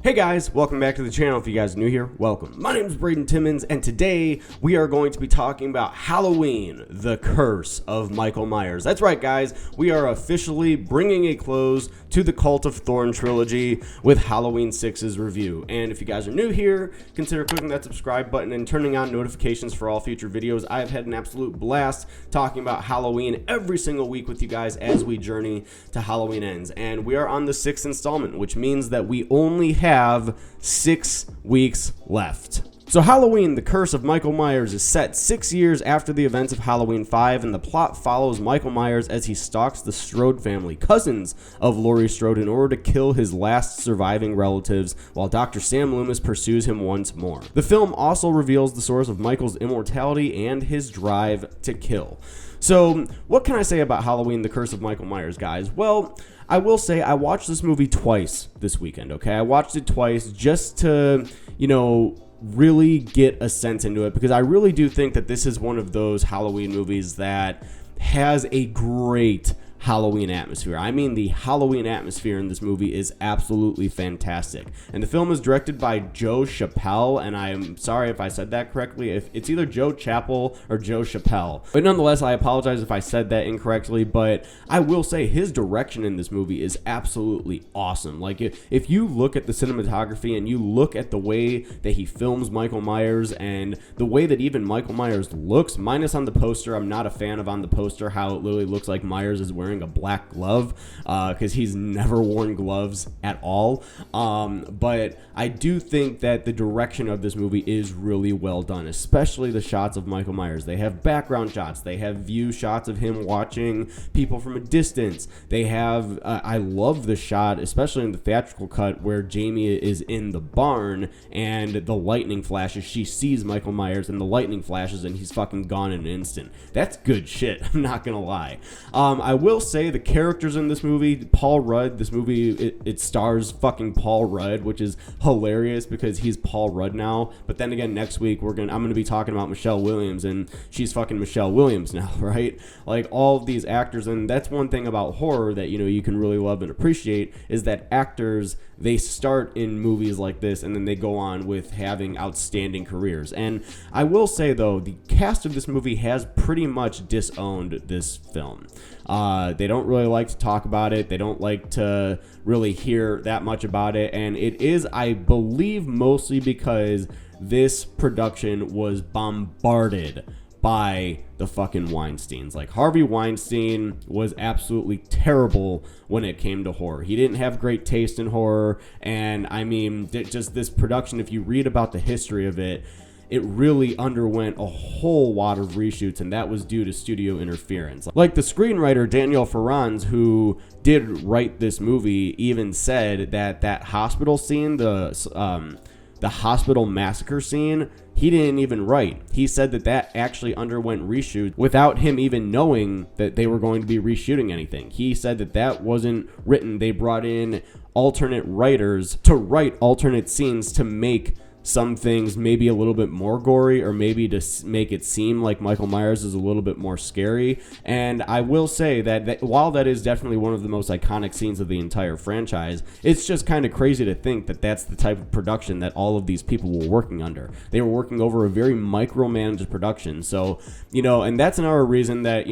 Hey guys, welcome back to the channel. If you guys are new here, welcome. My name is Braden Timmons, and today we are going to be talking about Halloween, the Curse of Michael Myers. That's right, guys. We are officially bringing a close to the Cult of Thorn trilogy with Halloween 6's review. And if you guys are new here, consider clicking that subscribe button and turning on notifications for all future videos. I've had an absolute blast talking about Halloween every single week with you guys as we journey to Halloween Ends. And we are on the 6th installment, which means that we only have 6 weeks left. So Halloween, the Curse of Michael Myers is set 6 years after the events of Halloween 5, and the plot follows Michael Myers as he stalks the Strode family, cousins of Laurie Strode, in order to kill his last surviving relatives, while Dr. Sam Loomis pursues him once more. The film also reveals the source of Michael's immortality and his drive to kill. So, what can I say about Halloween, the Curse of Michael Myers, guys? Well, I will say I watched this movie twice this weekend, okay? I watched it twice just to, really get a sense into it, because I really do think that this is one of those Halloween movies that has a great Halloween atmosphere. I mean, the Halloween atmosphere in this movie is absolutely fantastic. And the film is directed by Joe Chappelle, and I'm sorry if I said that correctly. If it's either Joe Chappelle or Joe Chappelle. But nonetheless, I apologize if I said that incorrectly, but I will say his direction in this movie is absolutely awesome. Like, if you look at the cinematography and you look at the way that he films Michael Myers and the way that even Michael Myers looks, minus on the poster, I'm not a fan of on the poster how it literally looks like Myers is wearing a black glove, because he's never worn gloves at all, but I do think that the direction of this movie is really well done, especially the shots of Michael Myers. They have background shots, they have view shots of him watching people from a distance. They have I love the shot, especially in the theatrical cut, where Jamie is in the barn and the lightning flashes. She sees Michael Myers and the lightning flashes and he's fucking gone in an instant. That's good shit, I'm not gonna lie. I will say the characters in this movie, Paul Rudd, this movie, it stars fucking Paul Rudd, which is hilarious because he's Paul Rudd now. But then again, next week I'm gonna be talking about Michelle Williams, and she's fucking Michelle Williams now, right? Like, all of these actors, and that's one thing about horror that you can really love and appreciate, is that actors, they start in movies like this and then they go on with having outstanding careers. And I will say though, the cast of this movie has pretty much disowned this film. They don't really like to talk about it. They don't like to really hear that much about it. And it is, I believe, mostly because this production was bombarded by the fucking Weinsteins. Like, Harvey Weinstein was absolutely terrible when it came to horror. He didn't have great taste in horror. And I mean, just this production, if you read about the history of it, it really underwent a whole lot of reshoots, and that was due to studio interference. Like, the screenwriter Daniel Farrands, who did write this movie, even said that hospital scene, the hospital massacre scene, he didn't even write. He said that actually underwent reshoots without him even knowing that they were going to be reshooting anything. He said that wasn't written. They brought in alternate writers to write alternate scenes to make some things maybe a little bit more gory, or maybe to make it seem like Michael Myers is a little bit more scary. And I will say that while that is definitely one of the most iconic scenes of the entire franchise, it's just kind of crazy to think that that's the type of production that all of these people were working under. They were working over a very micromanaged production. So, and that's another reason that,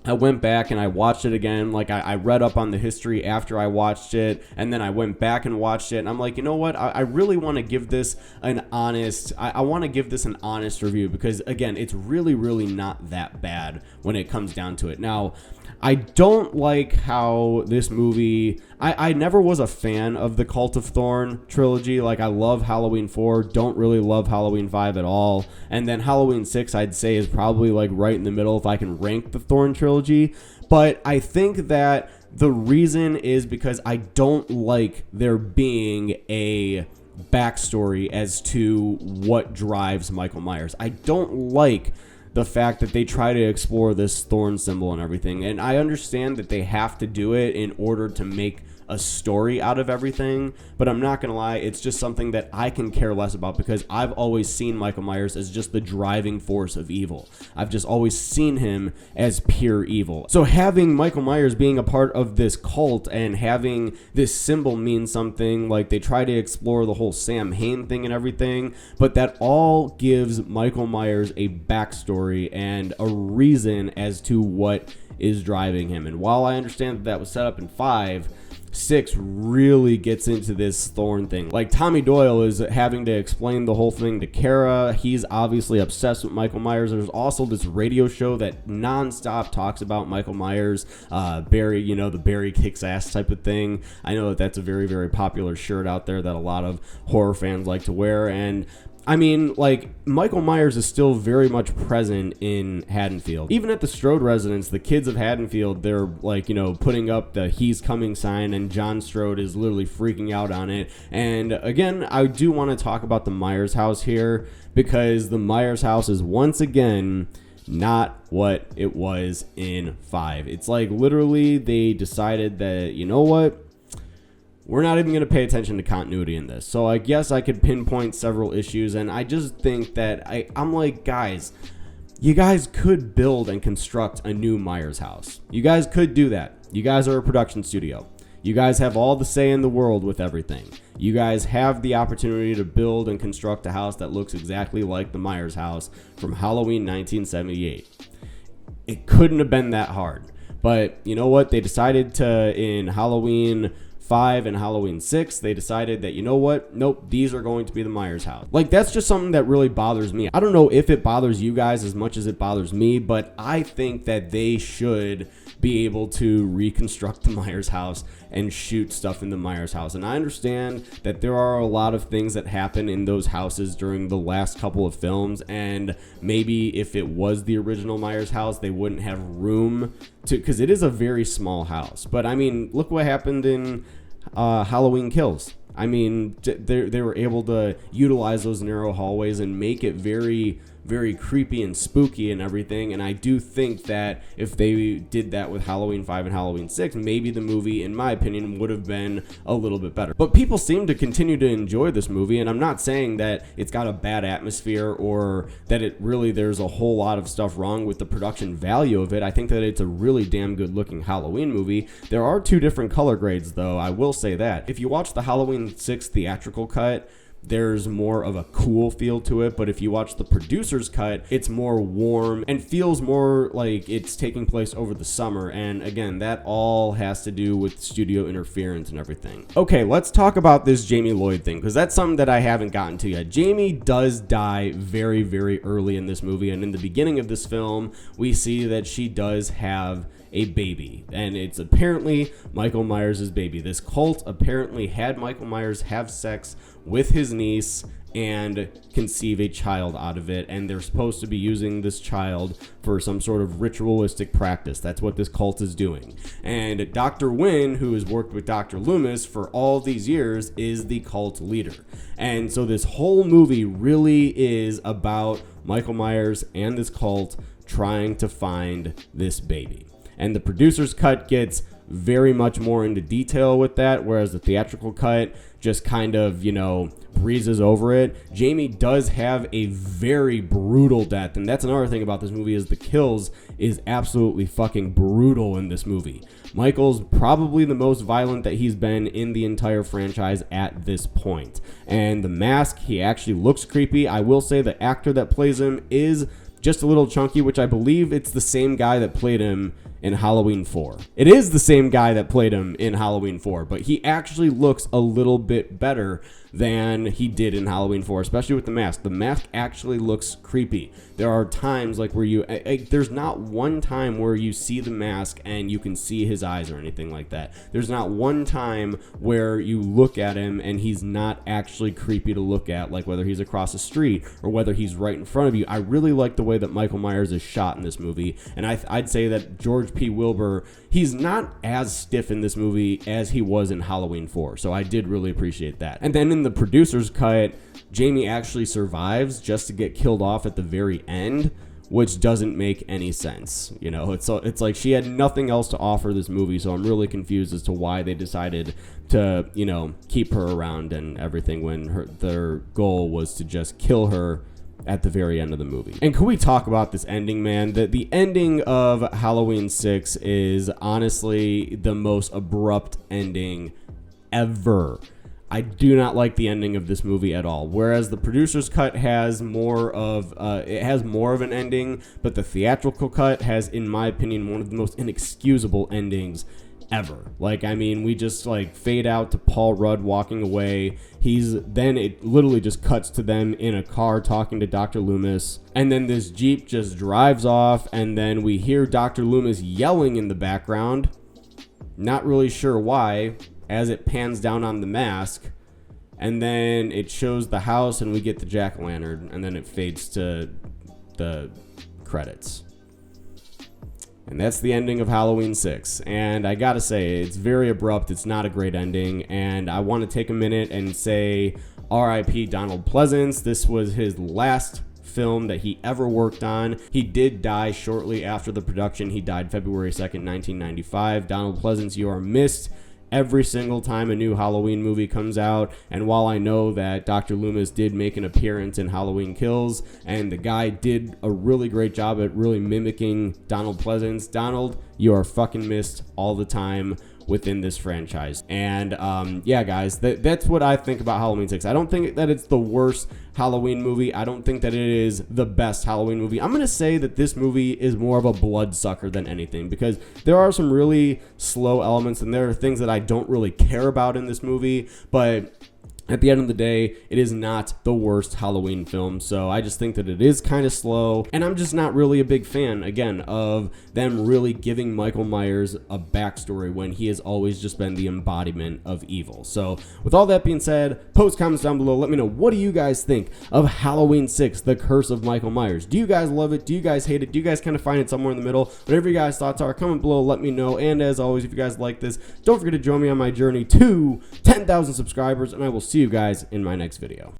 I went back and I watched it again. Like, I read up on the history after I watched it, and then I went back and watched it, and I'm like, you know what? I really want to give this an honest, I want to give this an honest review, because again, it's really, really not that bad when it comes down to it. Now, I don't like how this movie, I never was a fan of the Cult of Thorn trilogy. Like, I love Halloween 4, don't really love Halloween 5 at all. And then Halloween 6, I'd say, is probably like right in the middle if I can rank the Thorn trilogy. But I think that the reason is because I don't like there being a backstory as to what drives Michael Myers. I don't like the fact that they try to explore this thorn symbol and everything. And I understand that they have to do it in order to make a story out of everything. But I'm not going to lie, it's just something that I can care less about because I've always seen Michael Myers as just the driving force of evil. I've just always seen him as pure evil. So having Michael Myers being a part of this cult and having this symbol mean something, like they try to explore the whole Sam Hain thing and everything, but that all gives Michael Myers a backstory and a reason as to what is driving him. And while I understand that was set up in 5, 6 really gets into this Thorn thing. Like Tommy Doyle is having to explain the whole thing to Kara. He's obviously obsessed with Michael Myers. There's also this radio show that nonstop talks about Michael Myers. Barry, the Barry kicks ass type of thing. I know that that's a very, very popular shirt out there that a lot of horror fans like to wear. And I mean, like, Michael Myers is still very much present in Haddonfield. Even at the Strode residence, the kids of Haddonfield, they're like, putting up the "He's Coming" sign, and John Strode is literally freaking out on it. And again, I do want to talk about the Myers house here, because the Myers house is once again not what it was in 5. It's like literally they decided that, you know what? We're not even going to pay attention to continuity in this. So I guess I could pinpoint several issues, and I just think that I'm like, guys, you guys could build and construct a new Myers house. You guys could do that. You guys are a production studio. You guys have all the say in the world with everything. You guys have the opportunity to build and construct a house that looks exactly like the Myers house from Halloween 1978. It couldn't have been that hard. But you know what? They decided to, in Halloween 5 and Halloween 6, they decided that, you know what? Nope, these are going to be the Myers house. Like, that's just something that really bothers me. I don't know if it bothers you guys as much as it bothers me, but I think that they should be able to reconstruct the Myers house and shoot stuff in the Myers house. And I understand that there are a lot of things that happen in those houses during the last couple of films, and maybe if it was the original Myers house, they wouldn't have room to, because it is a very small house. But I mean, look what happened in Halloween Kills. I mean, they were able to utilize those narrow hallways and make it very, very creepy and spooky and everything. And I do think that if they did that with Halloween 5 and Halloween 6, maybe the movie, in my opinion, would have been a little bit better. But people seem to continue to enjoy this movie, and I'm not saying that it's got a bad atmosphere or that there's a whole lot of stuff wrong with the production value of it. I think that it's a really damn good looking Halloween movie. There are 2 different color grades, though, I will say that. If you watch the Halloween 6 theatrical cut, there's more of a cool feel to it, but if you watch the producer's cut, it's more warm and feels more like it's taking place over the summer. And again, that all has to do with studio interference and everything. Okay, let's talk about this Jamie Lloyd thing, because that's something that I haven't gotten to yet. Jamie does die very, very early in this movie, and in the beginning of this film, we see that she does have a baby, and it's apparently Michael Myers' baby. This cult apparently had Michael Myers have sex with his niece and conceive a child out of it, and they're supposed to be using this child for some sort of ritualistic practice. That's what this cult is doing. And Dr. Wynn, who has worked with Dr. Loomis for all these years, is the cult leader. And so this whole movie really is about Michael Myers and this cult trying to find this baby. And the producer's cut gets very much more into detail with that, whereas the theatrical cut just kind of, breezes over it. Jamie does have a very brutal death, and that's another thing about this movie, is the kills is absolutely fucking brutal in this movie. Michael's probably the most violent that he's been in the entire franchise at this point. And the mask, he actually looks creepy. I will say the actor that plays him is just a little chunky, which I believe it's the same guy that played him in Halloween 4. It is the same guy that played him in Halloween 4, but he actually looks a little bit better than he did in Halloween 4, especially with the mask. The mask actually looks creepy. There are times like where there's not one time where you see the mask and you can see his eyes or anything like that. There's not one time where you look at him and he's not actually creepy to look at, like whether he's across the street or whether he's right in front of you. I really like the way that Michael Myers is shot in this movie, and I'd say that George P. Wilbur, he's not as stiff in this movie as he was in Halloween 4, so I did really appreciate that. And then in the producer's cut, Jamie actually survives just to get killed off at the very end, which doesn't make any sense. You know, it's like she had nothing else to offer this movie, so I'm really confused as to why they decided to, you know, keep her around and everything when their goal was to just kill her at the very end of the movie. And can we talk about this ending, man? The ending of Halloween 6 is honestly the most abrupt ending ever. I do not like the ending of this movie at all. Whereas the producer's cut has more of an ending, but the theatrical cut has, in my opinion, one of the most inexcusable endings ever. Like, I mean, we just like fade out to Paul Rudd walking away. Then it literally just cuts to them in a car talking to Dr. Loomis, and then this Jeep just drives off, and then we hear Dr. Loomis yelling in the background. Not really sure why, as it pans down on the mask, and then it shows the house and we get the jack-o'-lantern, and then it fades to the credits. And that's the ending of Halloween 6. And I gotta say, it's very abrupt. It's not a great ending. And I want to take a minute and say R.I.P. Donald Pleasence. This was his last film that he ever worked on. He did die shortly after the production. He died February 2nd, 1995. Donald Pleasence, you are missed every single time a new Halloween movie comes out. And while I know that Dr. Loomis did make an appearance in Halloween Kills, and the guy did a really great job at really mimicking Donald Pleasence, Donald, you are fucking missed all the time within this franchise. And yeah, guys, that's what I think about Halloween 6. I don't think that it's the worst Halloween movie. I don't think that it is the best Halloween movie. I'm gonna say that this movie is more of a bloodsucker than anything, because there are some really slow elements and there are things that I don't really care about in this movie, but at the end of the day, it is not the worst Halloween film. So I just think that it is kind of slow, and I'm just not really a big fan, again, of them really giving Michael Myers a backstory when he has always just been the embodiment of evil. So with all that being said, post comments down below. Let me know, what do you guys think of Halloween 6, The Curse of Michael Myers? Do you guys love it? Do you guys hate it? Do you guys kind of find it somewhere in the middle? Whatever you guys' thoughts are, comment below, let me know. And as always, if you guys like this, don't forget to join me on my journey to 10,000 subscribers, and I will see you guys in my next video.